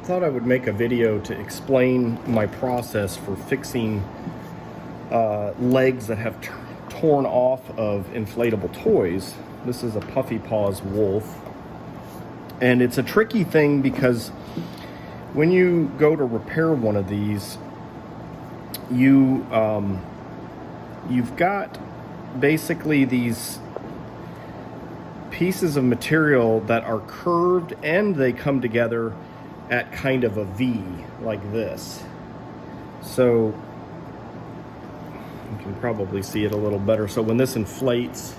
thought I would make a video to explain my process for fixing legs that have torn off of inflatable toys. This is a puffy paws wolf, and it's a tricky thing because when you go to repair one of these, you've got basically these pieces of material that are curved and they come together at kind of a V like this. So you can probably see it a little better. So when this inflates,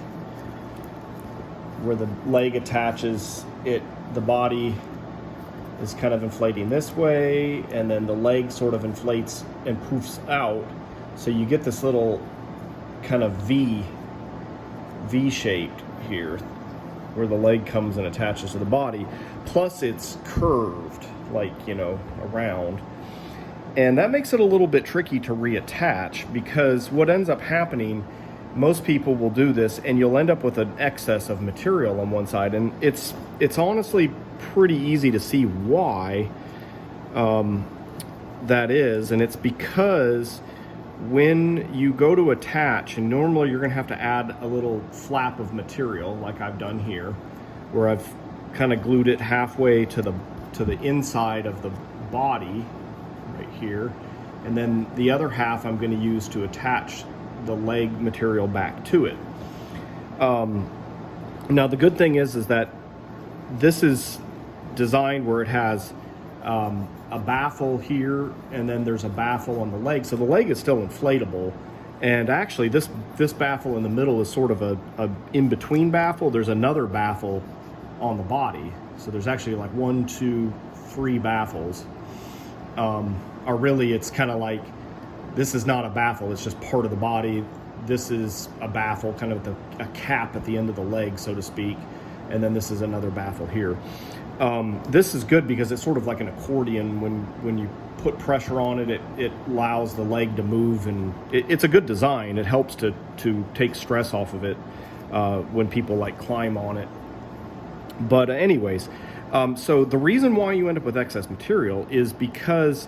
where the leg attaches, the body is kind of inflating this way, and then the leg sort of inflates and poofs out. So you get this little kind of V shaped here, where the leg comes and attaches to the body. Plus it's curved, like, you know, around. And that makes it a little bit tricky to reattach, because what ends up happening, most people will do this and you'll end up with an excess of material on one side. And it's honestly pretty easy to see why that is. And it's because when you go to attach, and normally you're going to have to add a little flap of material like I've done here, where I've kind of glued it halfway to the inside of the body right here, and then the other half I'm going to use to attach the leg material back to it. Now the good thing is that this is designed where it has a baffle here, and then there's a baffle on the leg, so the leg is still inflatable. And actually this baffle in the middle is sort of a in-between baffle. There's another baffle on the body, so there's actually like 1, 2, 3 baffles. Or really, it's kind of like, this is not a baffle, it's just part of the body. This is a baffle, kind of a cap at the end of the leg, so to speak, and then this is another baffle here. This is good because it's sort of like an accordion. When you put pressure on it, it allows the leg to move, and it's a good design. It helps to take stress off of it when people like climb on it. But anyways, so the reason why you end up with excess material is because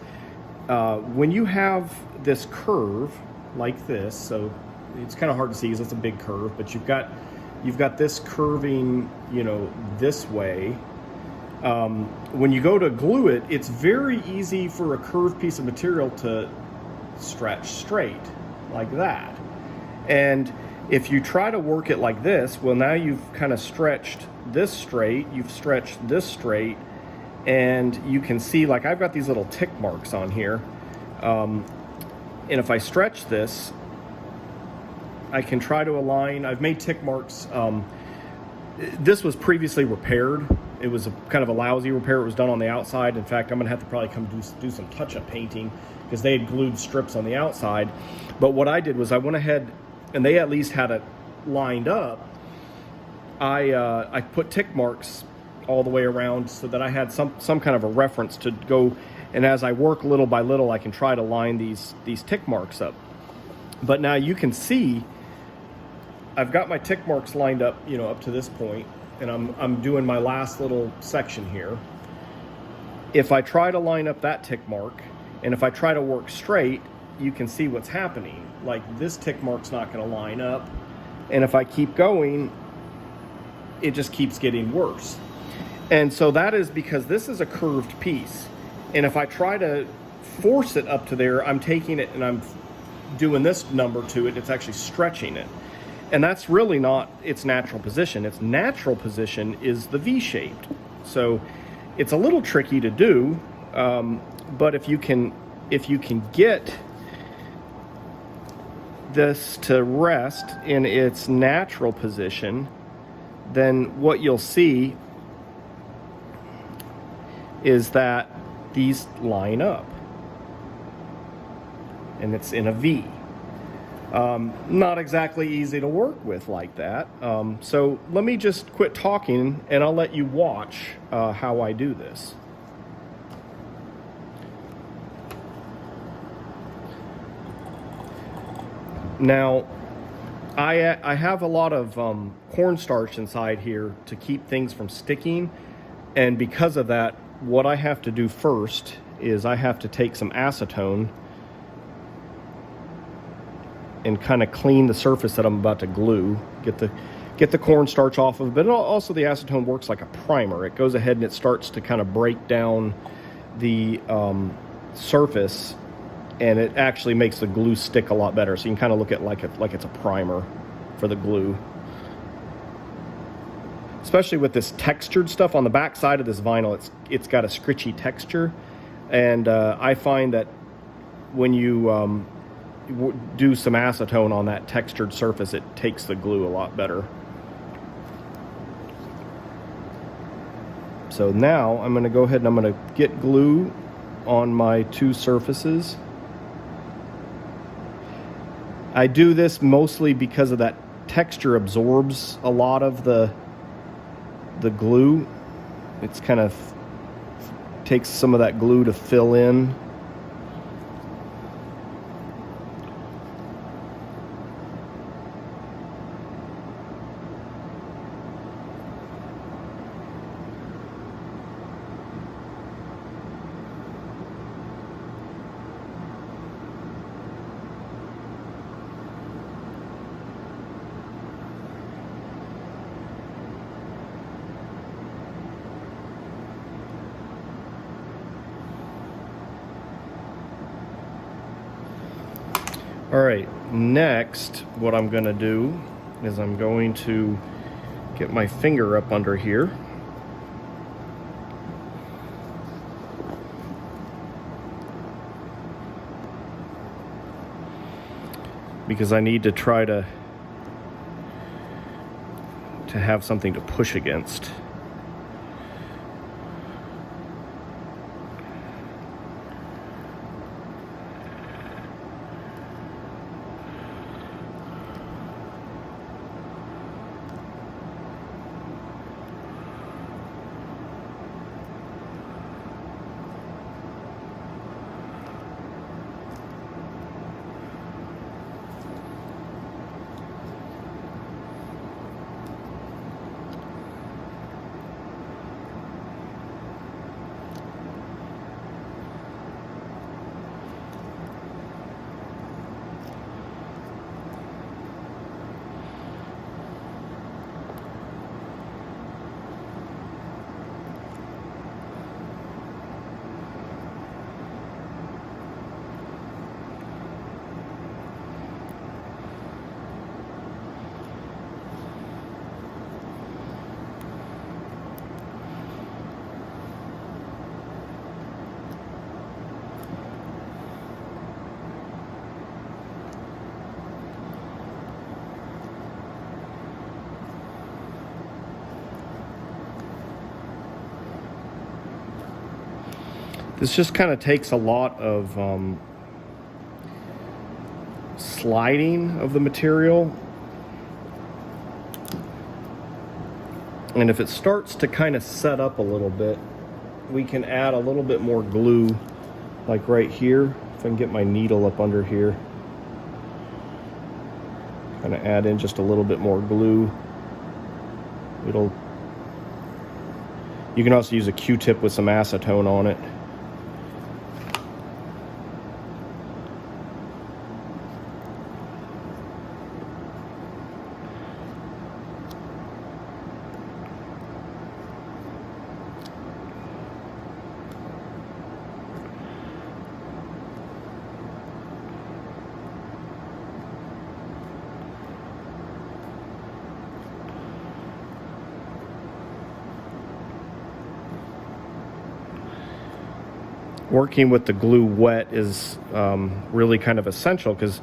when you have this curve like this, so it's kind of hard to see because it's a big curve, but you've got this curving, you know, this way. When you go to glue it, it's very easy for a curved piece of material to stretch straight like that. And if you try to work it like this, well, now you've kind of stretched this straight, you've stretched this straight, and you can see, like, I've got these little tick marks on here. And if I stretch this, I can try to align. I've made tick marks. This was previously repaired. It was kind of a lousy repair. It was done on the outside. In fact, I'm gonna have to probably come do some touch-up painting, because they had glued strips on the outside. But what I did was I went ahead, and they at least had it lined up. I put tick marks all the way around so that I had some kind of a reference to go, and as I work little by little, I can try to line these tick marks up. But now you can see I've got my tick marks lined up, you know, up to this point, and I'm doing my last little section here. If I try to line up that tick mark, and if I try to work straight, you can see what's happening. Like, this tick mark's not going to line up, and if I keep going, it just keeps getting worse. And so that is because this is a curved piece, and if I try to force it up to there, I'm taking it and I'm doing this number to it. It's actually stretching it. And that's really not its natural position. Its natural position is the V-shaped. So it's a little tricky to do, but if you can get this to rest in its natural position, then what you'll see is that these line up, and it's in a V. Not exactly easy to work with like that. So let me just quit talking, and I'll let you watch how I do this. Now, I have a lot of cornstarch inside here to keep things from sticking, and because of that, what I have to do first is I have to take some acetone and kind of clean the surface that I'm about to glue, get the cornstarch off of it. But also the acetone works like a primer. It goes ahead and it starts to kind of break down the surface, and it actually makes the glue stick a lot better. So you can kind of look at it like it's a primer for the glue. Especially with this textured stuff on the back side of this vinyl, it's got a scritchy texture, and I find that when you do some acetone on that textured surface, it takes the glue a lot better. So now I'm going to go ahead and I'm going to get glue on my two surfaces. I do this mostly because of that texture absorbs a lot of the glue. It's kind of takes some of that glue to fill in. All right, next what I'm going to do is I'm going to get my finger up under here. Because I need to try to have something to push against. This just kind of takes a lot of sliding of the material. And if it starts to kind of set up a little bit, we can add a little bit more glue, like right here. If I can get my needle up under here. Kind of add in just a little bit more glue. You can also use a Q-tip with some acetone on it. Working with the glue wet is really kind of essential because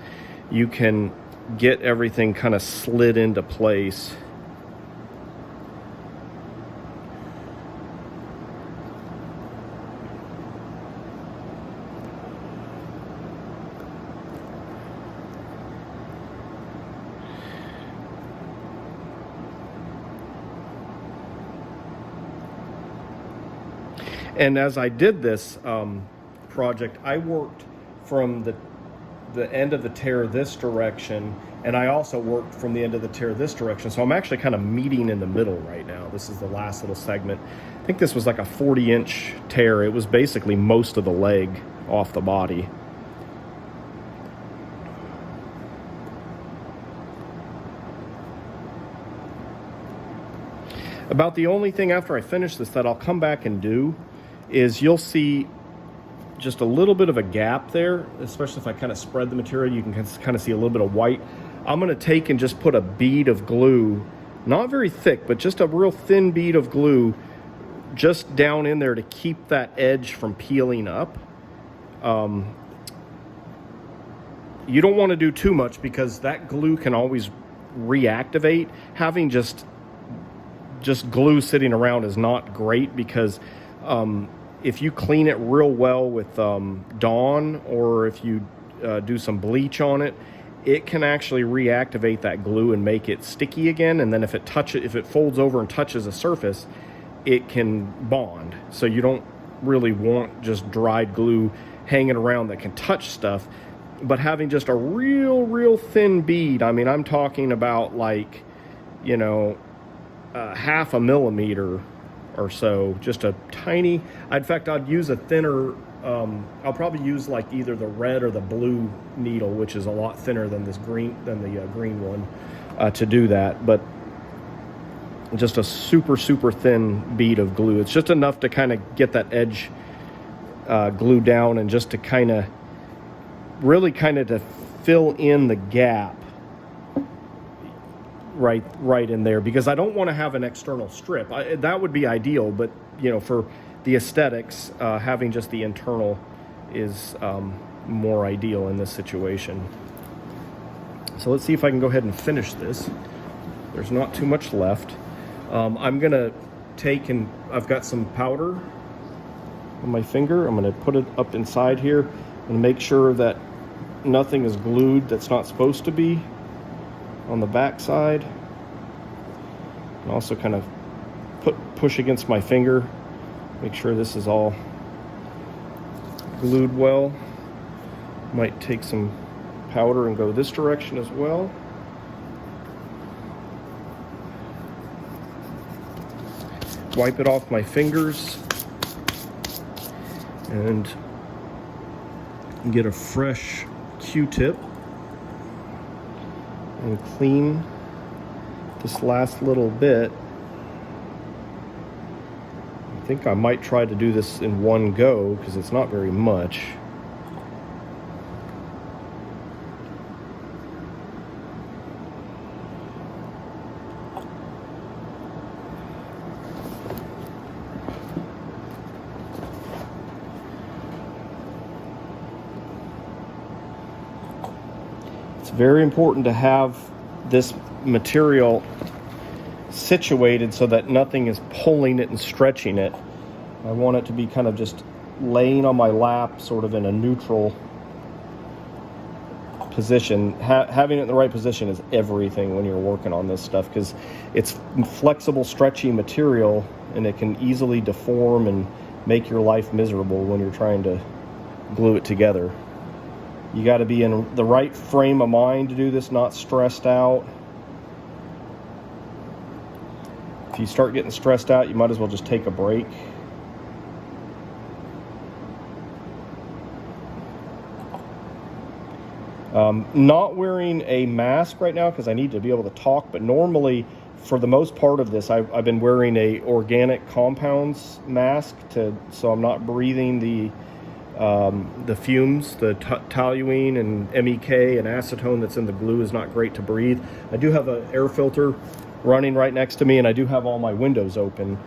you can get everything kind of slid into place. And as I did this project, I worked from the end of the tear this direction, and I also worked from the end of the tear this direction. So I'm actually kind of meeting in the middle right now. This is the last little segment. I think this was like a 40-inch tear. It was basically most of the leg off the body. About the only thing after I finish this that I'll come back and do is you'll see just a little bit of a gap there, especially if I kind of spread the material. You can kind of see a little bit of white. I'm going to take and just put a bead of glue, not very thick, but just a real thin bead of glue just down in there to keep that edge from peeling up. You don't want to do too much because that glue can always reactivate. Having just glue sitting around is not great because if you clean it real well with Dawn, or if you do some bleach on it, it can actually reactivate that glue and make it sticky again. And then if it folds over and touches a surface, it can bond. So you don't really want just dried glue hanging around that can touch stuff. But having just a real thin bead, I mean, I'm talking about like, you know, half a millimeter or so, just a tiny. In fact, I'd use a thinner. I'll probably use like either the red or the blue needle, which is a lot thinner than the green one, to do that. But just a super thin bead of glue. It's just enough to kind of get that edge glued down, and just to kind of really to fill in the gap right in there, because I don't want to have an external strip. That would be ideal, but you know, for the aesthetics, having just the internal is more ideal in this situation. So let's see if I can go ahead and finish this. There's not too much left. I'm gonna take, and I've got some powder on my finger. I'm gonna put it up inside here and make sure that nothing is glued that's not supposed to be on the back side. And also kind of push against my finger, make sure this is all glued well. Might take some powder and go this direction as well. Wipe it off my fingers and get a fresh Q-tip and clean this last little bit. I think I might try to do this in one go because it's not very much. It's very important to have this material situated so that nothing is pulling it and stretching it. I want it to be kind of just laying on my lap, sort of in a neutral position. Having it in the right position is everything when you're working on this stuff, because it's flexible, stretchy material, and it can easily deform and make your life miserable when you're trying to glue it together. You got to be in the right frame of mind to do this, not stressed out. If you start getting stressed out, you might as well just take a break. Not wearing a mask right now because I need to be able to talk, but normally for the most part of this, I've been wearing a organic compounds mask so I'm not breathing the fumes. The toluene and MEK and acetone that's in the glue is not great to breathe. I do have an air filter running right next to me, and I do have all my windows open,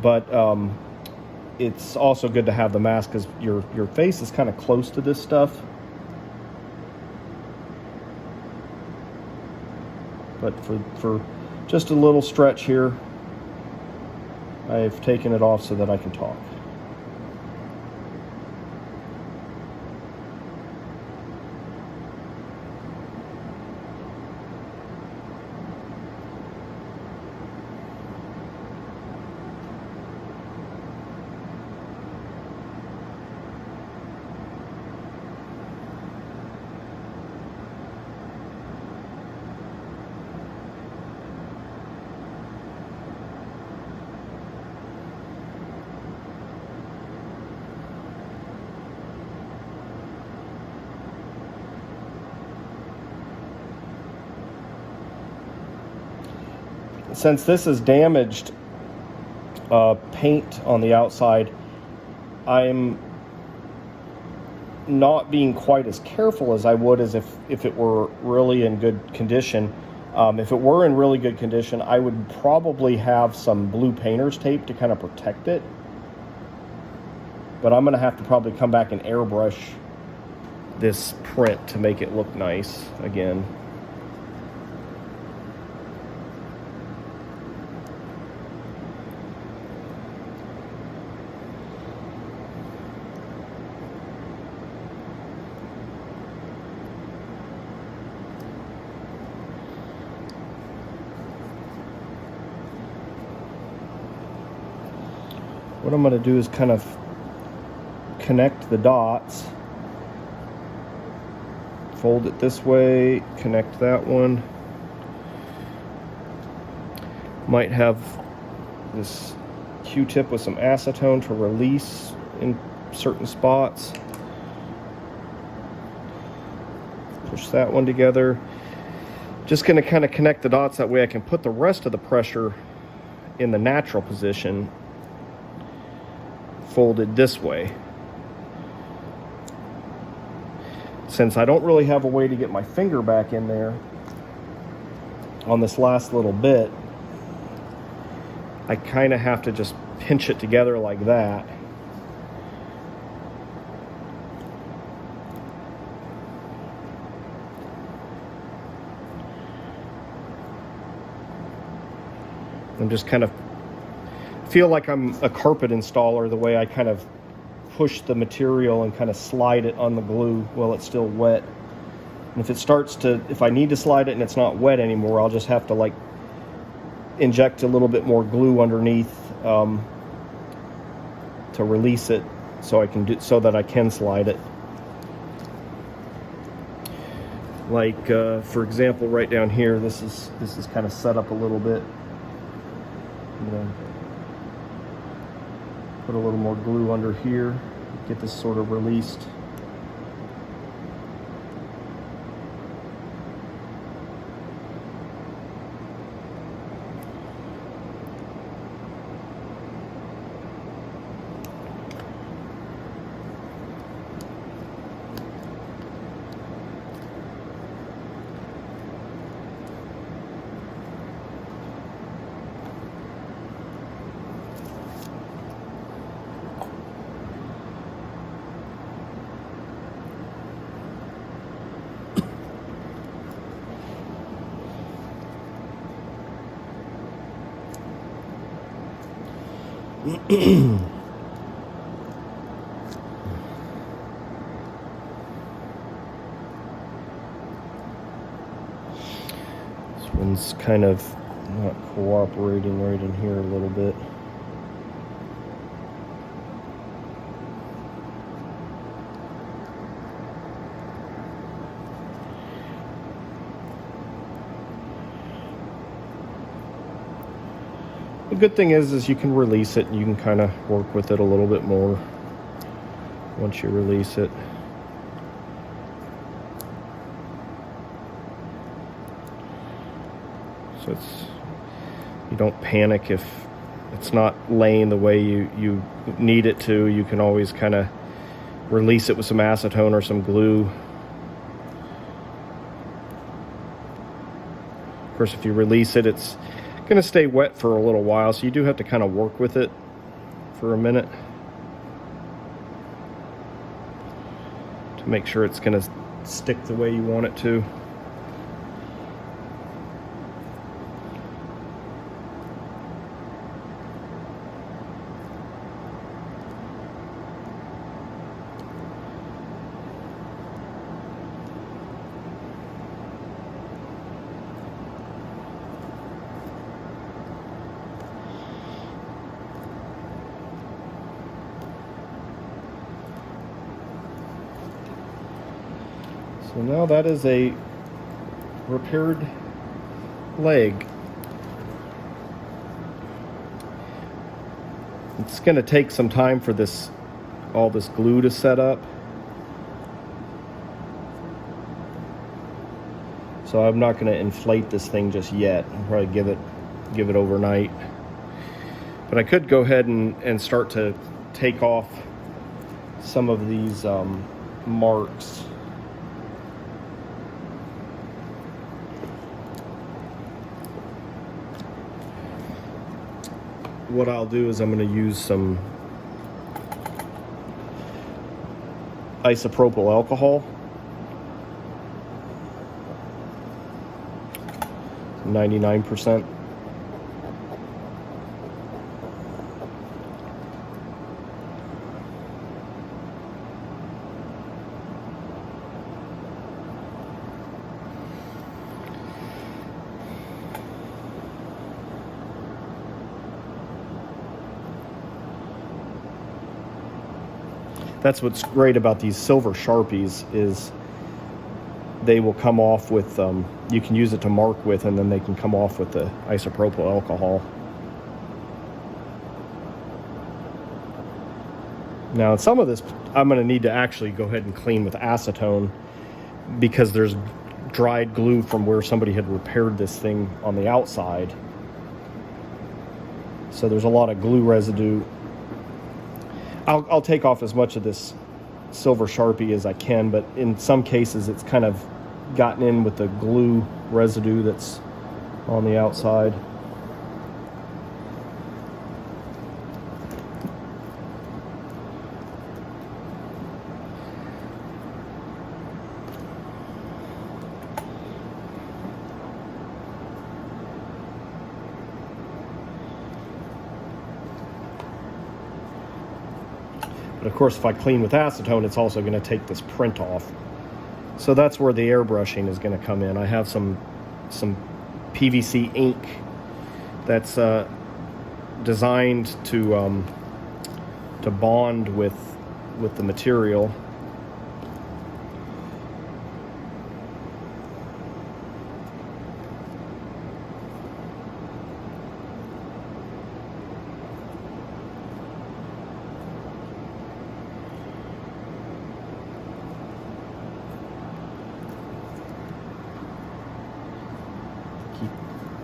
but it's also good to have the mask because your face is kind of close to this stuff. But for just a little stretch here, I've taken it off so that I can talk. since this is damaged paint on the outside, I'm not being quite as careful as I would as if it were really in good condition. If it were in really good condition, I would probably have some blue painter's tape to kind of protect it. But I'm going to have to probably come back and airbrush this print to make it look nice again. What I'm going to do is kind of connect the dots, fold it this way, connect that one. Might have this Q-tip with some acetone to release in certain spots. Push that one together. Just going to kind of connect the dots, that way I can put the rest of the pressure in the natural position, folded this way. Since I don't really have a way to get my finger back in there on this last little bit, I kind of have to just pinch it together like that. I'm just kind of feel like I'm a carpet installer, the way I kind of push the material and kind of slide it on the glue while it's still wet. And if I need to slide it and it's not wet anymore, I'll just have to like inject a little bit more glue underneath to release it, so that I can slide it. Like for example, right down here, this is kind of set up a little bit. I'm gonna put a little more glue under here, get this sort of released. This one's kind of not cooperating right in here a little bit. The good thing is you can release it and you can kind of work with it a little bit more once you release it. So you don't panic if it's not laying the way you need it to. You can always kind of release it with some acetone or some glue. Of course, if you release it, it's going to stay wet for a little while, so you do have to kind of work with it for a minute to make sure it's going to stick the way you want it to. So now that is a repaired leg. It's going to take some time for all this glue to set up. So I'm not going to inflate this thing just yet. I'll probably give it give it overnight. But I could go ahead and start to take off some of these marks. What I'll do is I'm going to use some isopropyl alcohol, 99%. That's what's great about these silver Sharpies is they will come off with, you can use it to mark with, and then they can come off with the isopropyl alcohol. Now, some of this I'm going to need to actually go ahead and clean with acetone because there's dried glue from where somebody had repaired this thing on the outside. So there's a lot of glue residue. I'll take off as much of this silver Sharpie as I can, but in some cases it's kind of gotten in with the glue residue that's on the outside. But of course, if I clean with acetone, it's also going to take this print off. So that's where the airbrushing is going to come in. I have some PVC ink that's designed to bond with the material.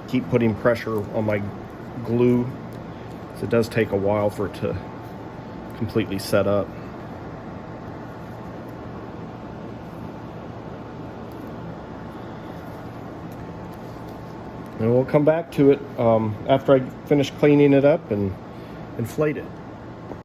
Keep putting pressure on my glue, so it does take a while for it to completely set up. And we'll come back to it after I finish cleaning it up and inflate it.